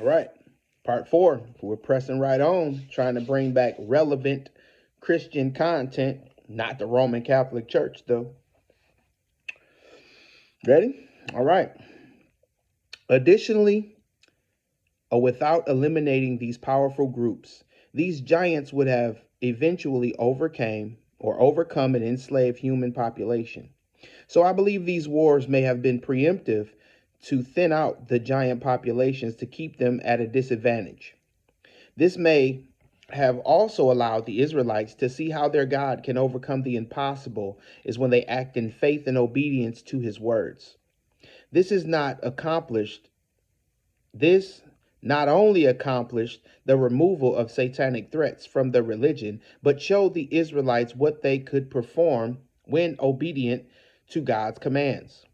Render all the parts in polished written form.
All right. Part four. We're pressing right on, trying to bring back relevant Christian content, not the Roman Catholic Church, though. Ready? All right. Additionally, without eliminating these powerful groups, these giants would have eventually overcome an enslaved human population. So I believe these wars may have been preemptive to thin out the giant populations to keep them at a disadvantage. This may have also allowed the Israelites to see how their God can overcome the impossible is when they act in faith and obedience to his words. This is not accomplished. This not only accomplished the removal of satanic threats from the religion, but showed the Israelites what they could perform when obedient to God's commands.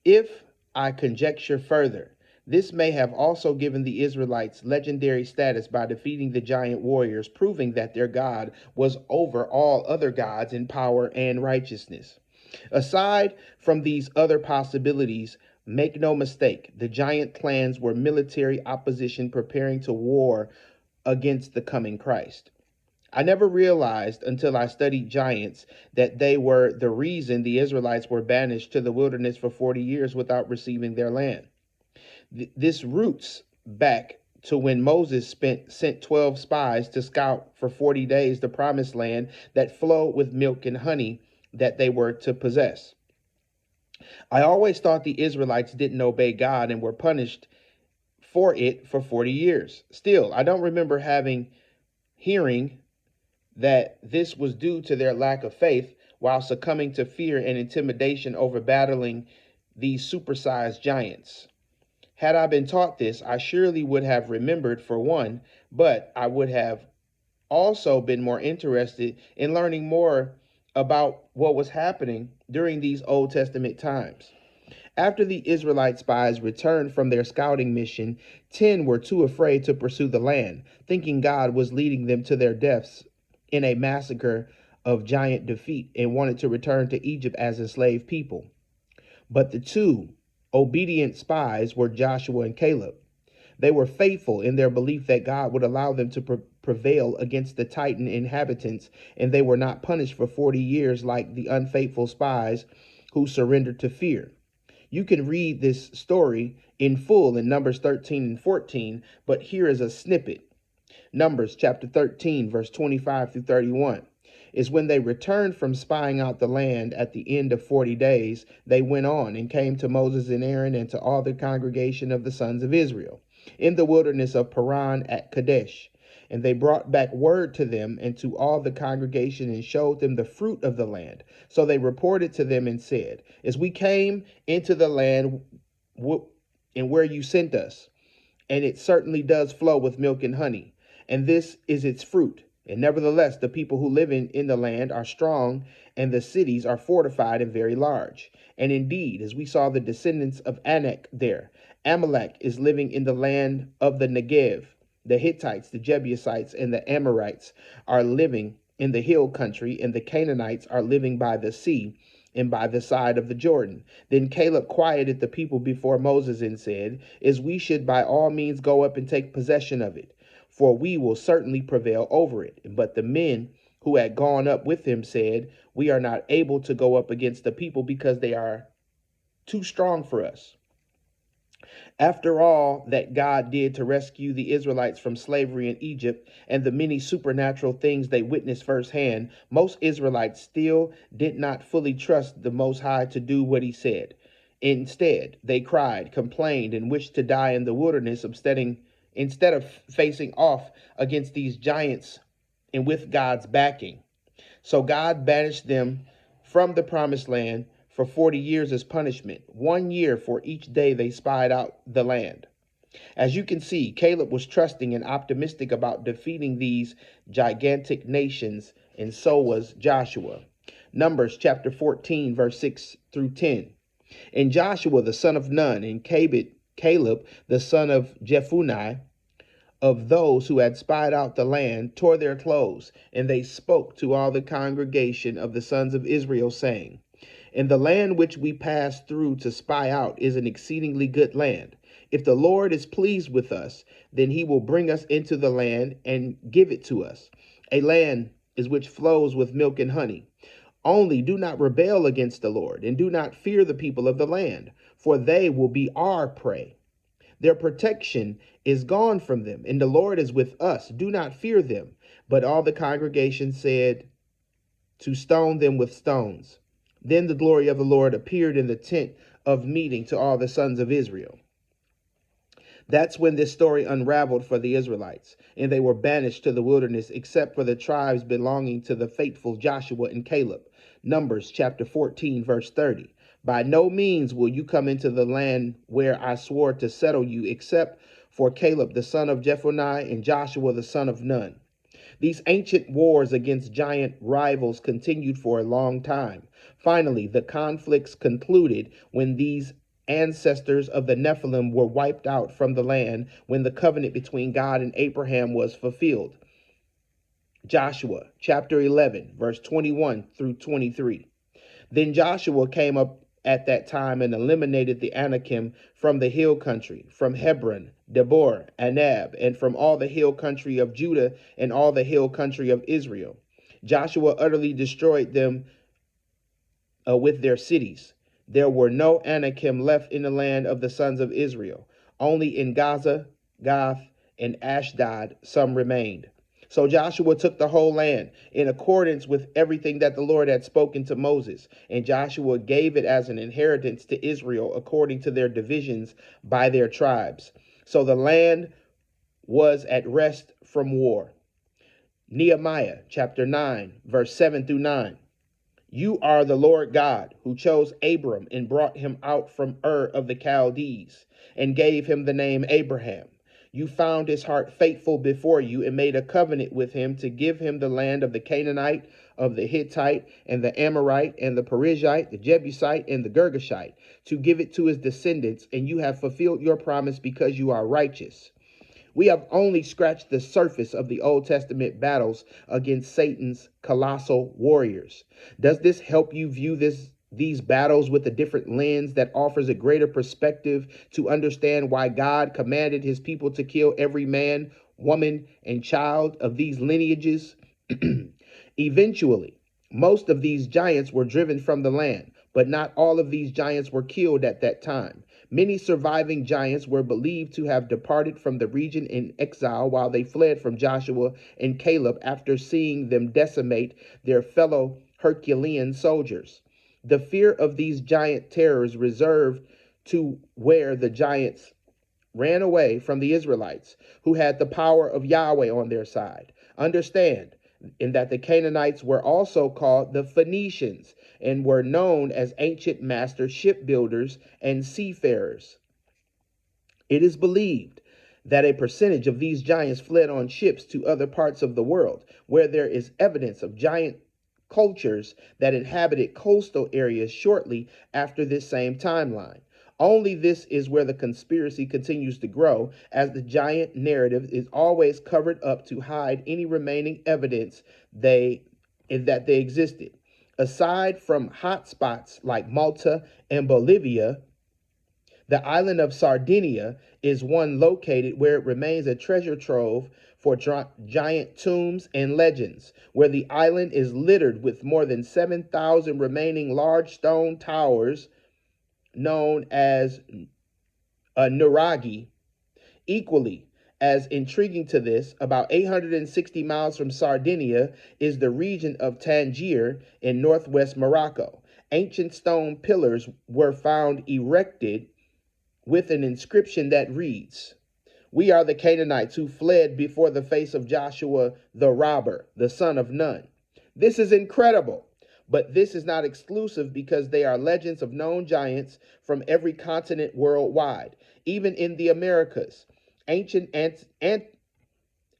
If I conjecture further, this may have also given the Israelites legendary status by defeating the giant warriors, proving that their God was over all other gods in power and righteousness. Aside from these other possibilities, make no mistake, the giant clans were military opposition preparing to war against the coming Christ. I never realized until I studied giants that they were the reason the Israelites were banished to the wilderness for 40 years without receiving their land. This roots back to when Moses sent 12 spies to scout for 40 days the promised land that flowed with milk and honey that they were to possess. I always thought the Israelites didn't obey God and were punished for it for 40 years. Still, I don't remember hearing that this was due to their lack of faith while succumbing to fear and intimidation over battling these supersized giants. Had I been taught this, I surely would have remembered for one, but I would have also been more interested in learning more about what was happening during these Old Testament times. After the Israelite spies returned from their scouting mission, 10 were too afraid to pursue the land, thinking God was leading them to their deaths in a massacre of giant defeat, and wanted to return to Egypt as enslaved people. But the two obedient spies were Joshua and Caleb. They were faithful in their belief that God would allow them to prevail against the Titan inhabitants, and they were not punished for 40 years like the unfaithful spies who surrendered to fear. You can read this story in full in Numbers 13 and 14, but here is a snippet. Numbers chapter 13, verse 25 through 31. Is when they returned from spying out the land at the end of 40 days, they went on and came to Moses and Aaron and to all the congregation of the sons of Israel in the wilderness of Paran at Kadesh. And they brought back word to them and to all the congregation and showed them the fruit of the land. So they reported to them and said, as we came into the land and where you sent us, and it certainly does flow with milk and honey, and this is its fruit. And nevertheless, the people who live in the land are strong, and the cities are fortified and very large. And indeed, as we saw the descendants of Anak there, Amalek is living in the land of the Negev. The Hittites, the Jebusites, and the Amorites are living in the hill country, and the Canaanites are living by the sea and by the side of the Jordan. Then Caleb quieted the people before Moses and said, as we should by all means go up and take possession of it, for we will certainly prevail over it. But the men who had gone up with him said, we are not able to go up against the people because they are too strong for us. After all that God did to rescue the Israelites from slavery in Egypt and the many supernatural things they witnessed firsthand, most Israelites still did not fully trust the Most High to do what he said. Instead, they cried, complained, and wished to die in the wilderness instead of facing off against these giants and with God's backing. So God banished them from the promised land for 40 years as punishment, 1 year for each day they spied out the land. As you can see, Caleb was trusting and optimistic about defeating these gigantic nations, and so was Joshua. Numbers chapter 14, verse 6 through 10. And Joshua, the son of Nun, and Caleb, the son of Jephunneh, of those who had spied out the land, tore their clothes, and they spoke to all the congregation of the sons of Israel, saying, and the land which we passed through to spy out is an exceedingly good land. If the Lord is pleased with us, then he will bring us into the land and give it to us, a land is which flows with milk and honey. Only do not rebel against the Lord, and do not fear the people of the land, for they will be our prey. Their protection is gone from them, and the Lord is with us. Do not fear them. But all the congregation said to stone them with stones. Then the glory of the Lord appeared in the tent of meeting to all the sons of Israel. That's when this story unraveled for the Israelites, and they were banished to the wilderness, except for the tribes belonging to the faithful Joshua and Caleb. Numbers chapter 14, verse 30. By no means will you come into the land where I swore to settle you, except for Caleb the son of Jephunneh and Joshua the son of Nun. These ancient wars against giant rivals continued for a long time. Finally, the conflicts concluded when these ancestors of the Nephilim were wiped out from the land, when the covenant between God and Abraham was fulfilled. Joshua chapter 11, verse 21 through 23. Then Joshua came up at that time and eliminated the Anakim from the hill country, from Hebron, Debor, Anab, and from all the hill country of Judah and all the hill country of Israel. Joshua utterly destroyed them with their cities. There were no Anakim left in the land of the sons of Israel. Only in Gaza, Gath, and Ashdod some remained. So Joshua took the whole land in accordance with everything that the Lord had spoken to Moses, and Joshua gave it as an inheritance to Israel according to their divisions by their tribes. So the land was at rest from war. Nehemiah chapter 9, verse 7 through 9. You are the Lord God who chose Abram and brought him out from Ur of the Chaldees and gave him the name Abraham. You found his heart faithful before you and made a covenant with him to give him the land of the Canaanite, of the Hittite, and the Amorite, and the Perizzite, the Jebusite, and the Girgashite, to give it to his descendants, and you have fulfilled your promise because you are righteous. We have only scratched the surface of the Old Testament battles against Satan's colossal warriors. Does this help you view these battles with a different lens that offers a greater perspective to understand why God commanded his people to kill every man, woman, and child of these lineages? Eventually, most of these giants were driven from the land, but not all of these giants were killed at that time. Many surviving giants were believed to have departed from the region in exile while they fled from Joshua and Caleb after seeing them decimate their fellow Herculean soldiers. The fear of these giant terrors reserved to where the giants ran away from the Israelites, who had the power of Yahweh on their side. Understand, in that the Canaanites were also called the Phoenicians and were known as ancient master shipbuilders and seafarers. It is believed that a percentage of these giants fled on ships to other parts of the world, where there is evidence of giant cultures that inhabited coastal areas shortly after this same timeline. Only this is where the conspiracy continues to grow, as the giant narrative is always covered up to hide any remaining evidence that they existed. Aside from hot spots like Malta and Bolivia, the island of Sardinia is one located where it remains a treasure trove for giant tombs and legends, where the island is littered with more than 7,000 remaining large stone towers known as Nuraghi. Equally as intriguing to this, about 860 miles from Sardinia is the region of Tangier in northwest Morocco. Ancient stone pillars were found erected with an inscription that reads, "We are the Canaanites who fled before the face of Joshua the robber, the son of Nun." This is incredible. But this is not exclusive, because they are legends of known giants from every continent worldwide. Even in the Americas, ancient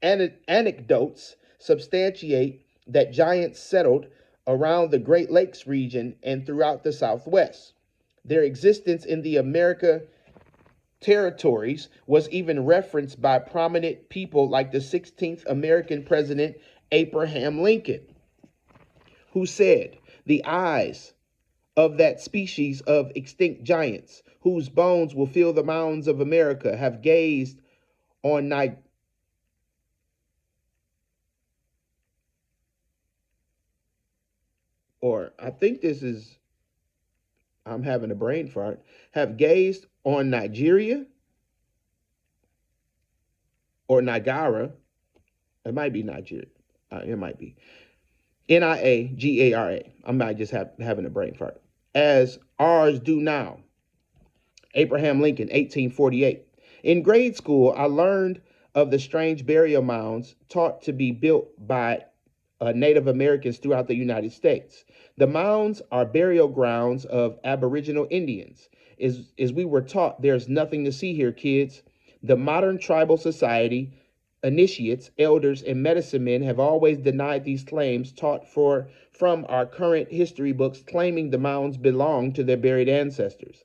anecdotes substantiate that giants settled around the Great Lakes region and throughout the Southwest. Their existence in the America territories was even referenced by prominent people like the 16th American president, Abraham Lincoln, who said, "The eyes of that species of extinct giants whose bones will fill the mountains of America, have gazed on or I think this is, I'm having a brain fart, have gazed on Nigeria or Niagara. It might be Nigeria. It might be. Niagara. I might just having a brain fart. As ours do now. Abraham Lincoln, 1848. In grade school, I learned of the strange burial mounds taught to be built by Native Americans throughout the United States. The mounds are burial grounds of Aboriginal Indians. As we were taught, there's nothing to see here, kids. The modern tribal society, initiates, elders, and medicine men have always denied these claims taught from our current history books, claiming the mounds belong to their buried ancestors.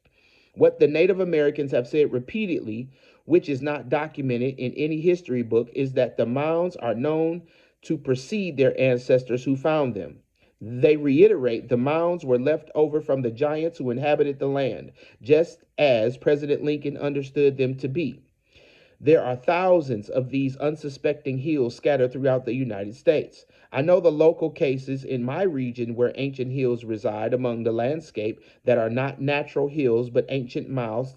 What the Native Americans have said repeatedly, which is not documented in any history book, is that the mounds are known to precede their ancestors who found them. They reiterate the mounds were left over from the giants who inhabited the land, just as President Lincoln understood them to be. There are thousands of these unsuspecting hills scattered throughout the United States. I know the local cases in my region where ancient hills reside among the landscape that are not natural hills but ancient mounds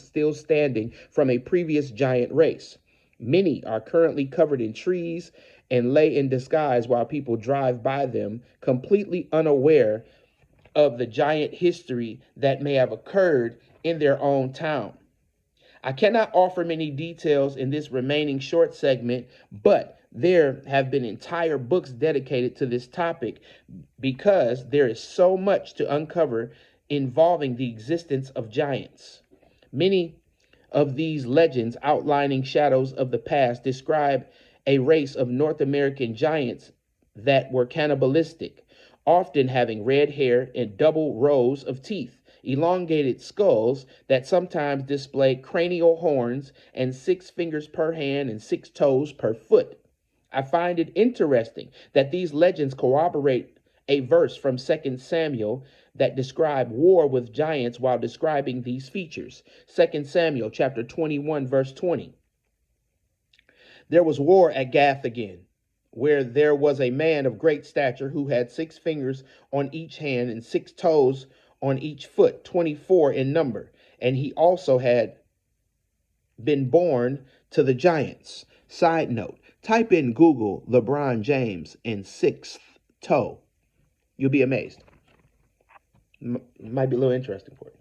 still standing from a previous giant race. Many are currently covered in trees and lay in disguise while people drive by them, completely unaware of the giant history that may have occurred in their own town. I cannot offer many details in this remaining short segment, but there have been entire books dedicated to this topic because there is so much to uncover involving the existence of giants. Many of these legends outlining shadows of the past describe a race of North American giants that were cannibalistic, often having red hair and double rows of teeth, elongated skulls that sometimes display cranial horns, and 6 fingers per hand and 6 toes per foot. I find it interesting that these legends corroborate a verse from 2 Samuel that describe war with giants while describing these features. 2 Samuel chapter 21 verse 20. There was war at Gath again, where there was a man of great stature who had 6 fingers on each hand and 6 toes on each foot, 24 in number. And he also had been born to the giants. Side note, type in Google LeBron James and 6th toe. You'll be amazed. Might be a little interesting for you.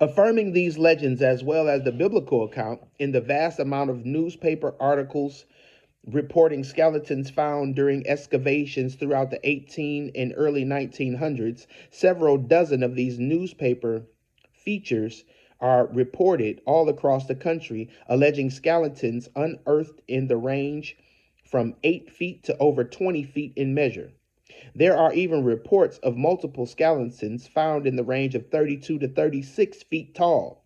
Affirming these legends as well as the biblical account in the vast amount of newspaper articles reporting skeletons found during excavations throughout the 18 and early 1900s, several dozen of these newspaper features are reported all across the country, alleging skeletons unearthed in the range from 8 feet to over 20 feet in measure. There are even reports of multiple skeletons found in the range of 32 to 36 feet tall.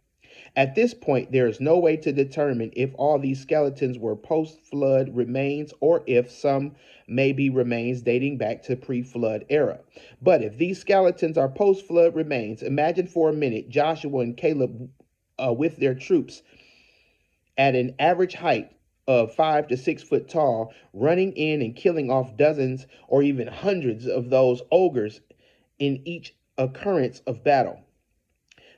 At this point, there is no way to determine if all these skeletons were post-flood remains or if some may be remains dating back to pre-flood era. But if these skeletons are post-flood remains, imagine for a minute Joshua and Caleb with their troops at an average height of 5 to 6 foot tall, running in and killing off dozens or even hundreds of those ogres in each occurrence of battle.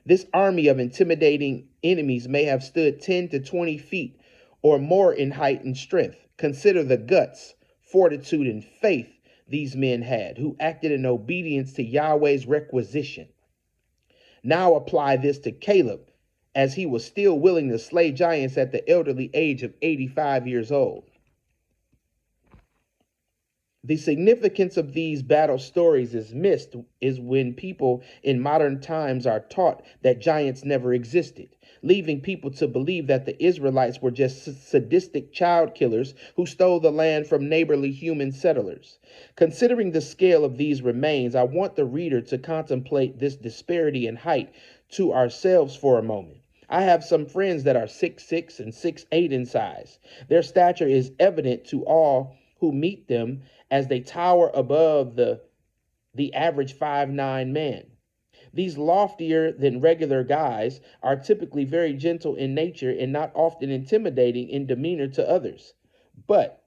This army of intimidating enemies may have stood 10 to 20 feet or more in height and strength. Consider the guts, fortitude, and faith these men had, who acted in obedience to Yahweh's requisition. Now apply this to Caleb, as he was still willing to slay giants at the elderly age of 85 years old. The significance of these battle stories is missed when people in modern times are taught that giants never existed, leaving people to believe that the Israelites were just sadistic child killers who stole the land from neighborly human settlers. Considering the scale of these remains, I want the reader to contemplate this disparity in height to ourselves for a moment. I have some friends that are 6'6" and 6'8" in size. Their stature is evident to all who meet them as they tower above the the average 5'9" man. These loftier than regular guys are typically very gentle in nature and not often intimidating in demeanor to others. But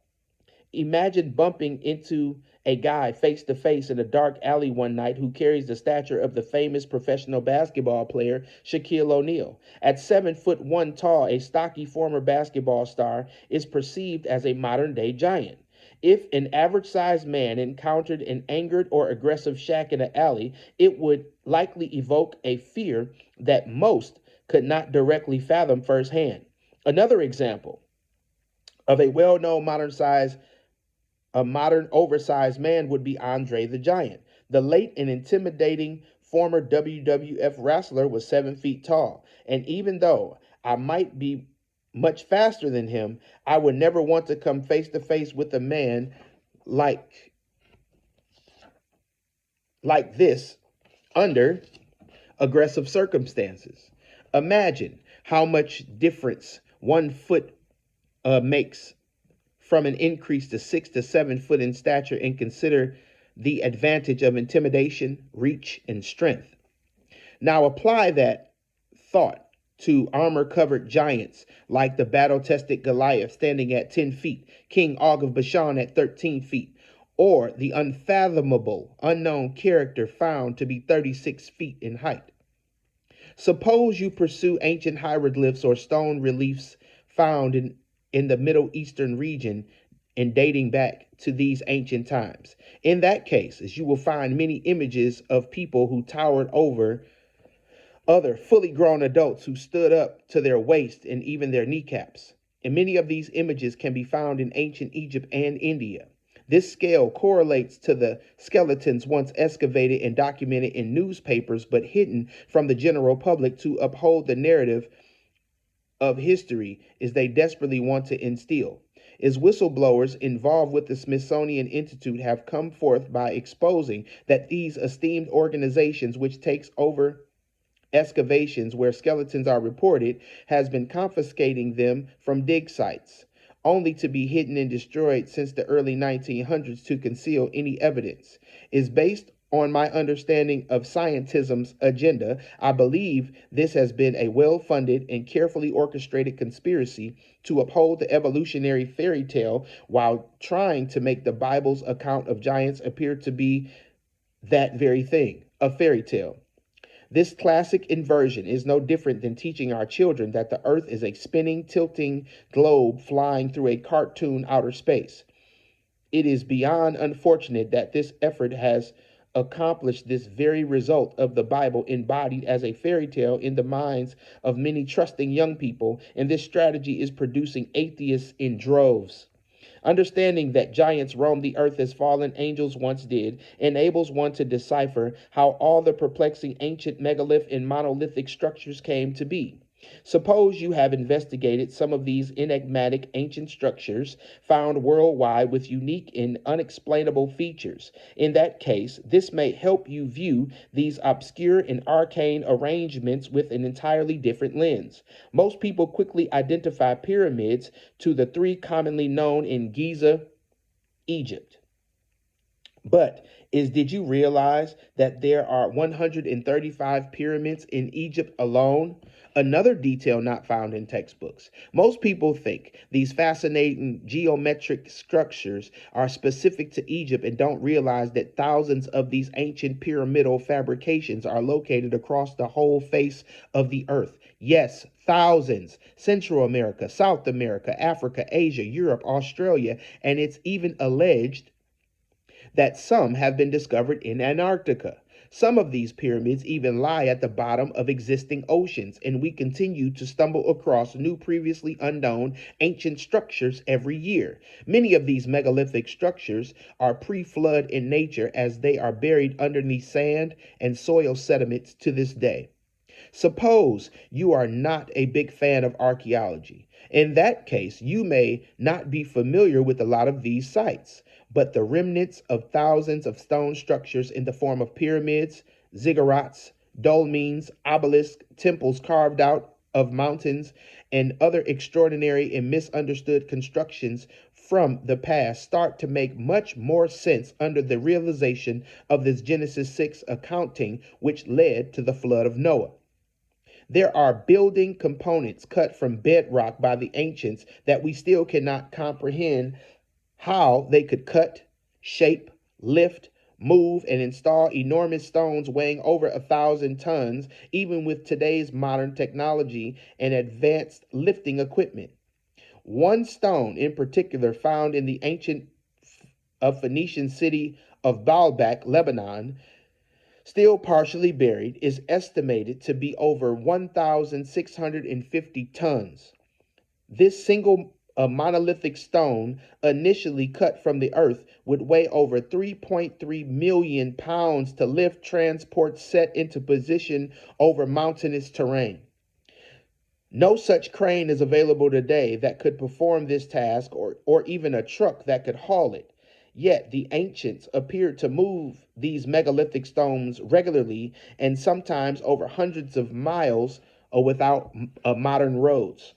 imagine bumping into a guy face to face in a dark alley one night who carries the stature of the famous professional basketball player Shaquille O'Neal. At 7'1" tall, a stocky former basketball star is perceived as a modern day giant. If an average sized man encountered an angered or aggressive Shaq in an alley, it would likely evoke a fear that most could not directly fathom firsthand. Another example of a well known modern oversized man would be Andre the Giant. The late and intimidating former WWF wrestler was 7 feet tall. And even though I might be much faster than him, I would never want to come face to face with a man like this under aggressive circumstances. Imagine how much difference 1 foot makes from an increase to 6 to 7 foot in stature, and consider the advantage of intimidation, reach, and strength. Now apply that thought to armor-covered giants like the battle-tested Goliath standing at 10 feet, King Og of Bashan at 13 feet, or the unfathomable, unknown character found to be 36 feet in height. Suppose you pursue ancient hieroglyphs or stone reliefs found in the Middle Eastern region and dating back to these ancient times. In that case, you will find many images of people who towered over other fully grown adults who stood up to their waist and even their kneecaps. And many of these images can be found in ancient Egypt and India. This scale correlates to the skeletons once excavated and documented in newspapers but hidden from the general public to uphold the narrative of history is they desperately want to instill. Is whistleblowers involved with the Smithsonian Institute have come forth by exposing that these esteemed organizations, which takes over excavations where skeletons are reported, has been confiscating them from dig sites, only to be hidden and destroyed since the early 1900s to conceal any evidence. Is based on my understanding of scientism's agenda. I believe this has been a well-funded and carefully orchestrated conspiracy to uphold the evolutionary fairy tale while trying to make the Bible's account of giants appear to be that very thing, a fairy tale. This classic inversion is no different than teaching our children that the earth is a spinning, tilting globe flying through a cartoon outer space. It is beyond unfortunate that this effort has accomplished this very result of the Bible embodied as a fairy tale in the minds of many trusting young people, and this strategy is producing atheists in droves. Understanding that giants roam the earth as fallen angels once did enables one to decipher how all the perplexing ancient megalith and monolithic structures came to be. Suppose you have investigated some of these enigmatic ancient structures found worldwide with unique and unexplainable features. In that case, this may help you view these obscure and arcane arrangements with an entirely different lens. Most people quickly identify pyramids to the three commonly known in Giza, Egypt. But did you realize that there are 135 pyramids in Egypt alone? Another detail not found in textbooks. Most people think these fascinating geometric structures are specific to Egypt and don't realize that thousands of these ancient pyramidal fabrications are located across the whole face of the earth. Yes, thousands. Central America, South America, Africa, Asia, Europe, Australia, and it's even alleged that some have been discovered in Antarctica. Some of these pyramids even lie at the bottom of existing oceans, and we continue to stumble across new previously unknown ancient structures every year. Many of these megalithic structures are pre-flood in nature, as they are buried underneath sand and soil sediments to this day. Suppose you are not a big fan of archaeology. In that case, you may not be familiar with a lot of these sites, but the remnants of thousands of stone structures in the form of pyramids, ziggurats, dolmens, obelisks, temples carved out of mountains, and other extraordinary and misunderstood constructions from the past start to make much more sense under the realization of this Genesis 6 accounting, which led to the flood of Noah. There are building components cut from bedrock by the ancients that we still cannot comprehend how they could cut, shape, lift, move, and install enormous stones weighing over 1,000 tons, even with today's modern technology and advanced lifting equipment. One stone in particular, found in the ancient Phoenician city of Baalbek, Lebanon, still partially buried, is estimated to be over 1,650 tons. This single monolithic stone, initially cut from the earth, would weigh over 3.3 million pounds to lift, transport, set into position over mountainous terrain. No such crane is available today that could perform this task, or even a truck that could haul it. Yet the ancients appeared to move these megalithic stones regularly and sometimes over hundreds of miles without modern roads.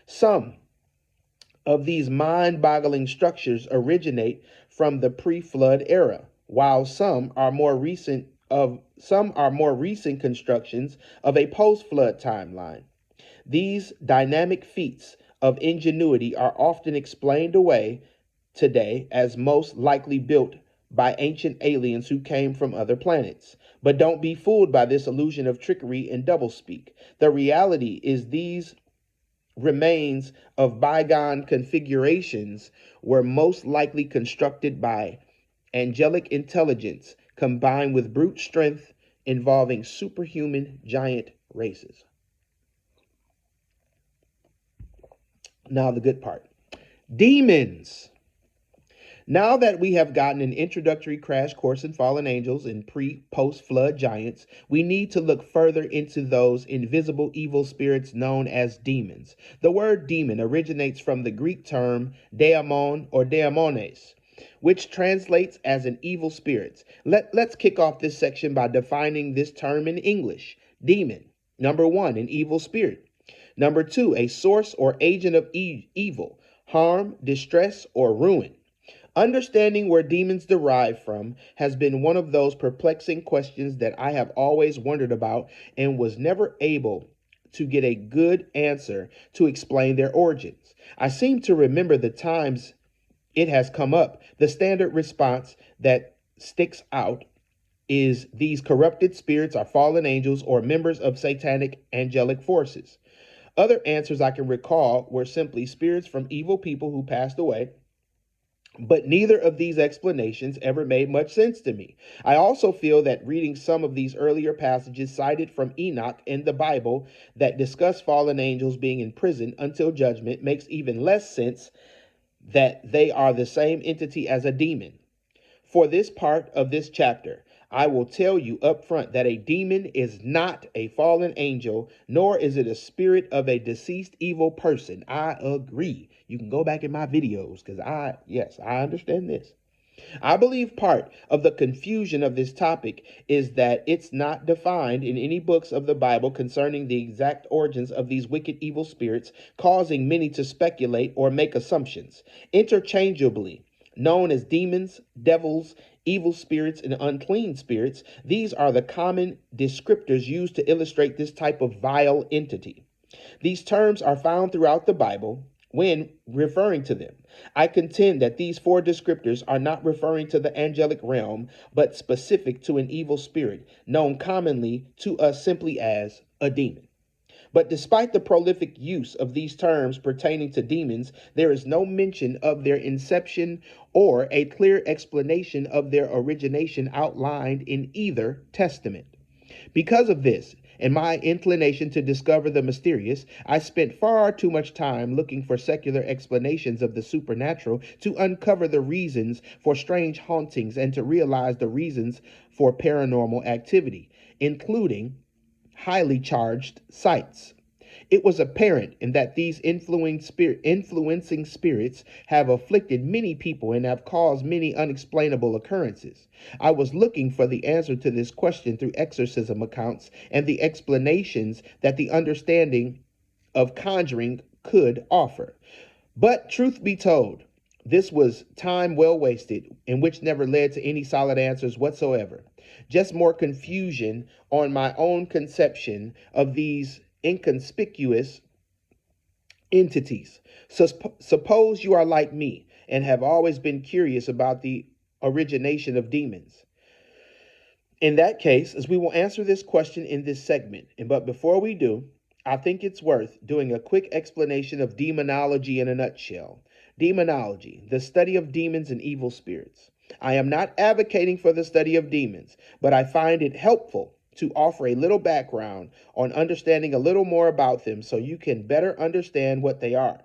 Some of these mind-boggling structures originate from the pre-flood era, while some are more recent constructions of a post-flood timeline. These dynamic feats of ingenuity are often explained away today as most likely built by ancient aliens who came from other planets. But don't be fooled by this illusion of trickery and doublespeak. The reality is these remains of bygone configurations were most likely constructed by angelic intelligence combined with brute strength involving superhuman giant races. Now, the good part. Demons. Now that we have gotten an introductory crash course in fallen angels and post-flood giants, we need to look further into those invisible evil spirits known as demons. The word demon originates from the Greek term daemon or daemones, which translates as an evil spirit. Let's kick off this section by defining this term in English. Demon. Number one, an evil spirit. Number two, a source or agent of evil, harm, distress, or ruin. Understanding where demons derive from has been one of those perplexing questions that I have always wondered about and was never able to get a good answer to explain their origins. I seem to remember the times it has come up. The standard response that sticks out is these corrupted spirits are fallen angels or members of satanic angelic forces. Other answers I can recall were simply spirits from evil people who passed away, but neither of these explanations ever made much sense to me. I also feel that reading some of these earlier passages cited from Enoch in the Bible that discuss fallen angels being in prison until judgment makes even less sense that they are the same entity as a demon. For this part of this chapter, I will tell you up front that a demon is not a fallen angel, nor is it a spirit of a deceased evil person. I agree. You can go back in my videos because I understand this. I believe part of the confusion of this topic is that it's not defined in any books of the Bible concerning the exact origins of these wicked evil spirits, causing many to speculate or make assumptions. Interchangeably known as demons, devils, evil spirits, and unclean spirits, these are the common descriptors used to illustrate this type of vile entity. These terms are found throughout the Bible when referring to them. I contend that these four descriptors are not referring to the angelic realm, but specific to an evil spirit, known commonly to us simply as a demon. But despite the prolific use of these terms pertaining to demons, there is no mention of their inception or a clear explanation of their origination outlined in either testament. Because of this, and my inclination to discover the mysterious, I spent far too much time looking for secular explanations of the supernatural to uncover the reasons for strange hauntings and to realize the reasons for paranormal activity, including highly charged sites. It was apparent in that these influencing spirits have afflicted many people and have caused many unexplainable occurrences. I was looking for the answer to this question through exorcism accounts and the explanations that the understanding of conjuring could offer. But truth be told, This was time well wasted, in which never led to any solid answers whatsoever. Just more confusion on my own conception of these inconspicuous entities. So, suppose you are like me and have always been curious about the origination of demons. In that case, as we will answer this question in this segment, but before we do, I think it's worth doing a quick explanation of demonology in a nutshell. Demonology, the study of demons and evil spirits. I am not advocating for the study of demons, but I find it helpful to offer a little background on understanding a little more about them so you can better understand what they are.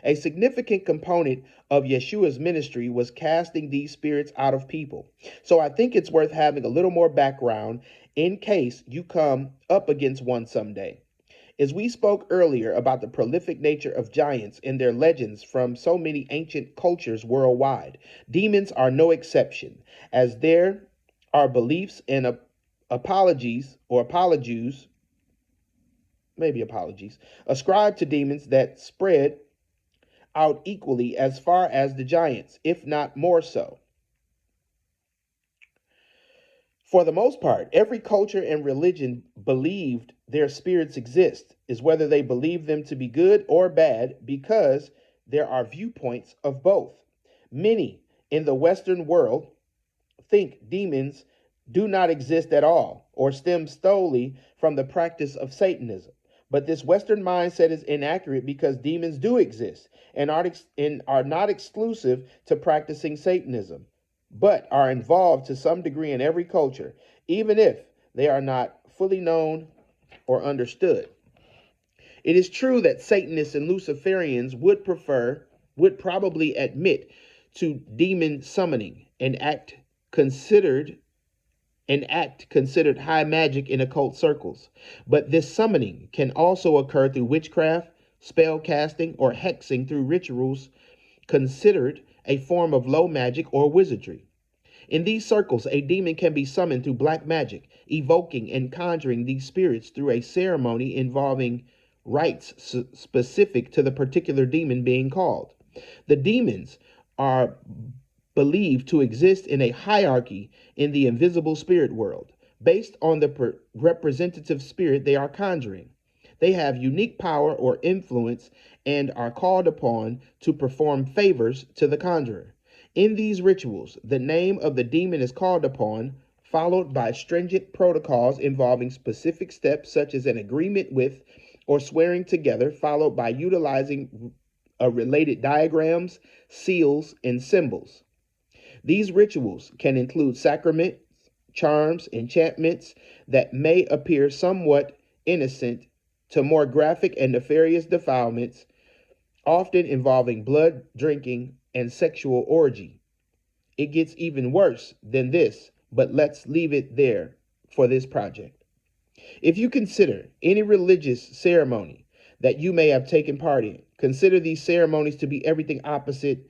A significant component of Yeshua's ministry was casting these spirits out of people. So I think it's worth having a little more background in case you come up against one someday. As we spoke earlier about the prolific nature of giants and their legends from so many ancient cultures worldwide, demons are no exception, as there are beliefs and apologies ascribed to demons that spread out equally as far as the giants, if not more so. For the most part, every culture and religion believed their spirits exist, is whether they believe them to be good or bad, because there are viewpoints of both. Many in the Western world think demons do not exist at all or stem solely from the practice of Satanism. But this Western mindset is inaccurate because demons do exist and are not exclusive to practicing Satanism, but are involved to some degree in every culture, even if they are not fully known or understood. It is true that Satanists and Luciferians would probably admit to demon summoning, an act considered high magic in occult circles. But this summoning can also occur through witchcraft, spell casting, or hexing through rituals considered a form of low magic or wizardry. In these circles, a demon can be summoned through black magic, evoking and conjuring these spirits through a ceremony involving rites specific to the particular demon being called. The demons are believed to exist in a hierarchy in the invisible spirit world, based on the representative spirit they are conjuring. They have unique power or influence and are called upon to perform favors to the conjurer. In these rituals, the name of the demon is called upon, followed by stringent protocols involving specific steps such as an agreement with or swearing together, followed by utilizing related diagrams, seals, and symbols. These rituals can include sacraments, charms, enchantments that may appear somewhat innocent to more graphic and nefarious defilements, often involving blood drinking and sexual orgy. It gets even worse than this, but let's leave it there for this project. If you consider any religious ceremony that you may have taken part in, consider these ceremonies to be everything opposite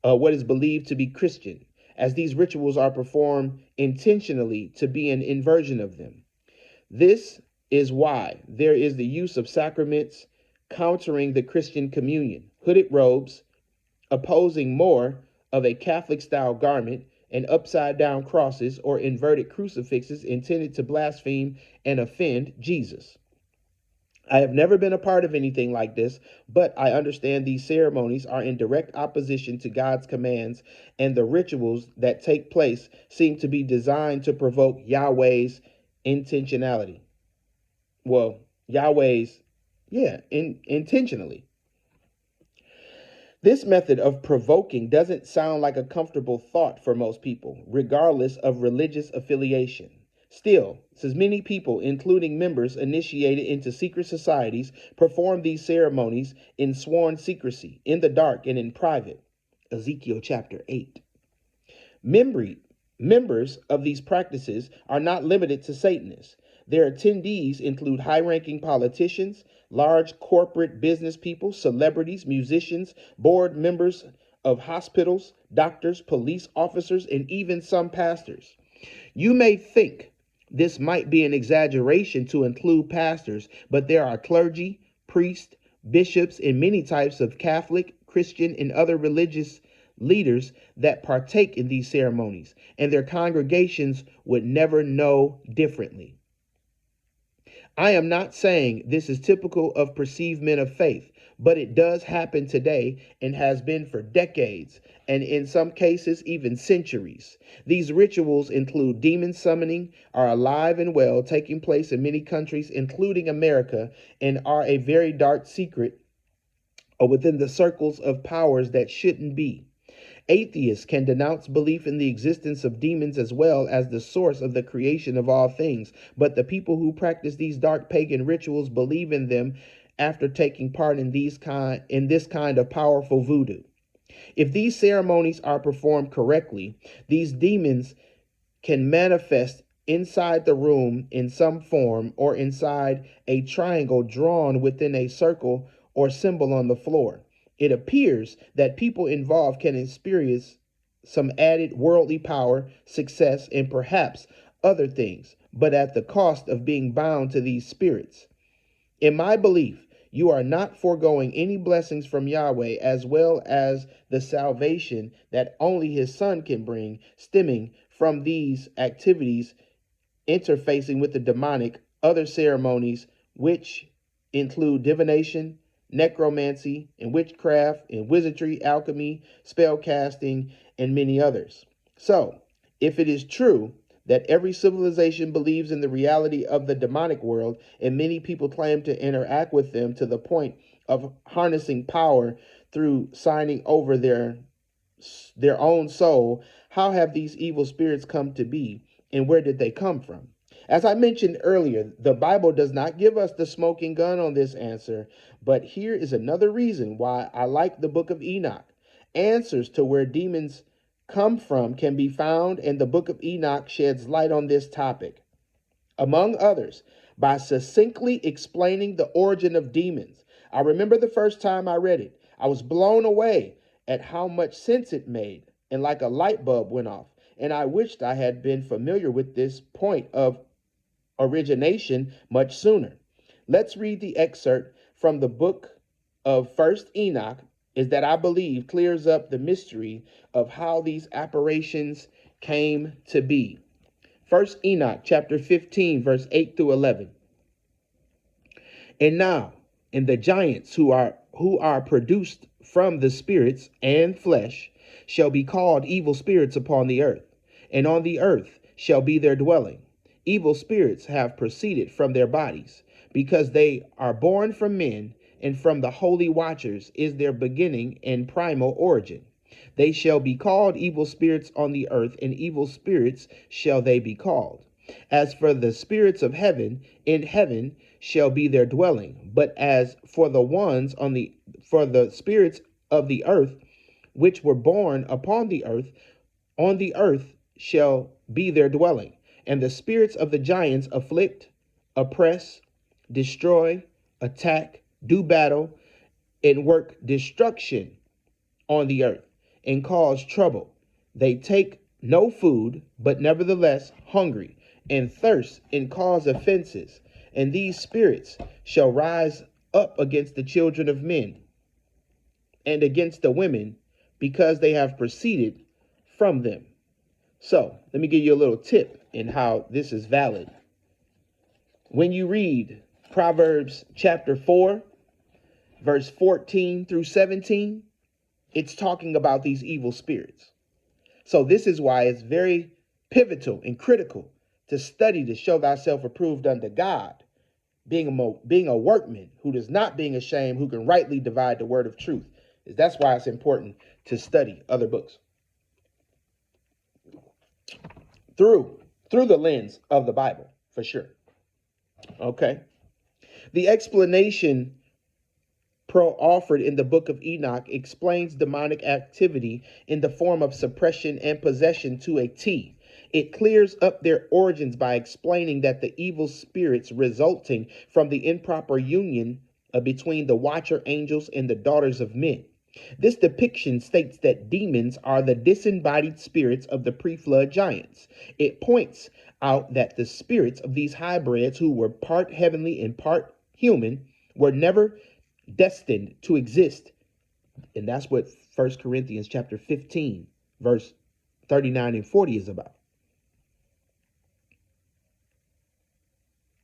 what is believed to be Christian, as these rituals are performed intentionally to be an inversion of them. This is why there is the use of sacraments countering the Christian communion, hooded robes, opposing more of a Catholic-style garment, and upside-down crosses or inverted crucifixes intended to blaspheme and offend Jesus. I have never been a part of anything like this, but I understand these ceremonies are in direct opposition to God's commands, and the rituals that take place seem to be designed to provoke Yahweh's intentionality. Well, intentionally. This method of provoking doesn't sound like a comfortable thought for most people, regardless of religious affiliation. Still, since many people, including members initiated into secret societies, perform these ceremonies in sworn secrecy, in the dark and in private. Ezekiel chapter 8. Members of these practices are not limited to Satanists. Their attendees include high-ranking politicians, large corporate business people, celebrities, musicians, board members of hospitals, doctors, police officers, and even some pastors. You may think this might be an exaggeration to include pastors, but there are clergy, priests, bishops, and many types of Catholic, Christian, and other religious leaders that partake in these ceremonies, and their congregations would never know differently. I am not saying this is typical of perceived men of faith, but it does happen today and has been for decades, and in some cases, even centuries. These rituals include demon summoning, are alive and well, taking place in many countries, including America, and are a very dark secret or within the circles of powers that shouldn't be. Atheists can denounce belief in the existence of demons as well as the source of the creation of all things, but the people who practice these dark pagan rituals believe in them after taking part in this kind of powerful voodoo. If these ceremonies are performed correctly, these demons can manifest inside the room in some form or inside a triangle drawn within a circle or symbol on the floor. It appears that people involved can experience some added worldly power, success, and perhaps other things, but at the cost of being bound to these spirits. In my belief, you are not foregoing any blessings from Yahweh as well as the salvation that only his son can bring, stemming from these activities interfacing with the demonic, other ceremonies, which include divination, necromancy, and witchcraft, and wizardry, alchemy, spell casting, and many others. So, if it is true that every civilization believes in the reality of the demonic world, and many people claim to interact with them to the point of harnessing power through signing over their own soul, how have these evil spirits come to be, and where did they come from? As I mentioned earlier, the Bible does not give us the smoking gun on this answer, but here is another reason why I like the book of Enoch. Answers to where demons come from can be found, and the book of Enoch sheds light on this topic. Among others, by succinctly explaining the origin of demons. I remember the first time I read it, I was blown away at how much sense it made, and like a light bulb went off. And I wished I had been familiar with this point of origination much sooner. Let's read the excerpt from the book of First Enoch, is that I believe clears up the mystery of how these apparitions came to be. First Enoch chapter 15 verse 8 through 11. And now, in the giants who are produced from the spirits and flesh shall be called evil spirits upon the earth, and on the earth shall be their dwelling. Evil spirits have proceeded from their bodies, because they are born from men, and from the holy watchers is their beginning and primal origin. They shall be called evil spirits on the earth, and evil spirits shall they be called. As for the spirits of heaven, in heaven shall be their dwelling. But as for the spirits of the earth, which were born upon the earth, on the earth shall be their dwelling. And the spirits of the giants afflict, oppress, destroy, attack, do battle, and work destruction on the earth, and cause trouble. They take no food, but nevertheless hungry, and thirst, and cause offenses. And these spirits shall rise up against the children of men, and against the women, because they have proceeded from them. So, let me give you a little tip in how this is valid. When you read Proverbs chapter 4, verse 14 through 17, it's talking about these evil spirits. So this is why it's very pivotal and critical to study to show thyself approved unto God, being a workman who does not being ashamed, who can rightly divide the word of truth. That's why it's important to study other books through the lens of the Bible, for sure. Okay. The explanation offered in the book of Enoch explains demonic activity in the form of suppression and possession to a T. It clears up their origins by explaining that the evil spirits resulting from the improper union between the watcher angels and the daughters of men. This depiction states that demons are the disembodied spirits of the pre-flood giants. It points out that the spirits of these hybrids, who were part heavenly and part human, were never destined to exist And that's what 1 Corinthians chapter 15, verse 39 and 40 is about.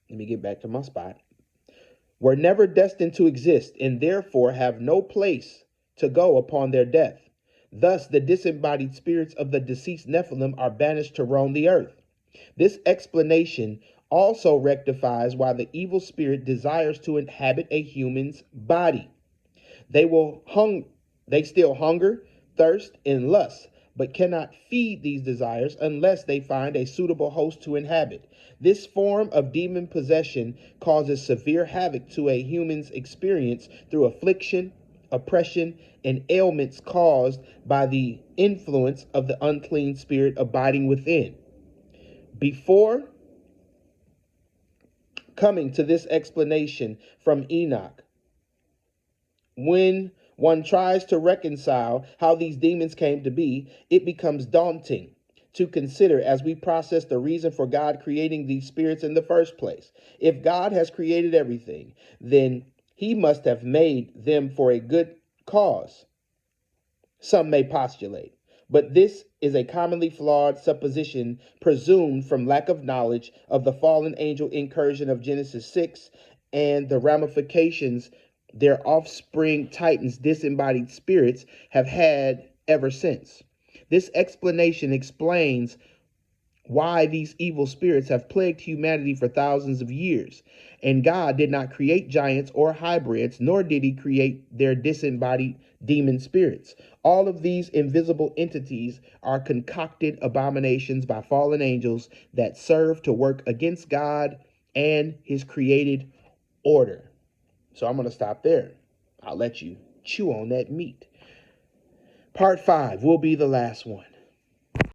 Let me get back to my spot. Were never destined to exist, and therefore have no place to go upon their death. Thus, the disembodied spirits of the deceased Nephilim are banished to roam the earth. This explanation also rectifies why the evil spirit desires to inhabit a human's body. They still hunger, thirst, and lust, but cannot feed these desires unless they find a suitable host to inhabit. This form of demon possession causes severe havoc to a human's experience through affliction, oppression, and ailments caused by the influence of the unclean spirit abiding within. Before coming to this explanation from Enoch, when one tries to reconcile how these demons came to be, it becomes daunting to consider as we process the reason for God creating these spirits in the first place. If God has created everything, then he must have made them for a good cause, some may postulate. But this is a commonly flawed supposition presumed from lack of knowledge of the fallen angel incursion of Genesis 6 and the ramifications their offspring Titans, disembodied spirits, have had ever since. This explanation explains why these evil spirits have plagued humanity for thousands of years. And God did not create giants or hybrids, nor did he create their disembodied demon spirits. All of these invisible entities are concocted abominations by fallen angels that serve to work against God and his created order. So I'm going to stop there. I'll let you chew on that meat. Part 5 will be the last one.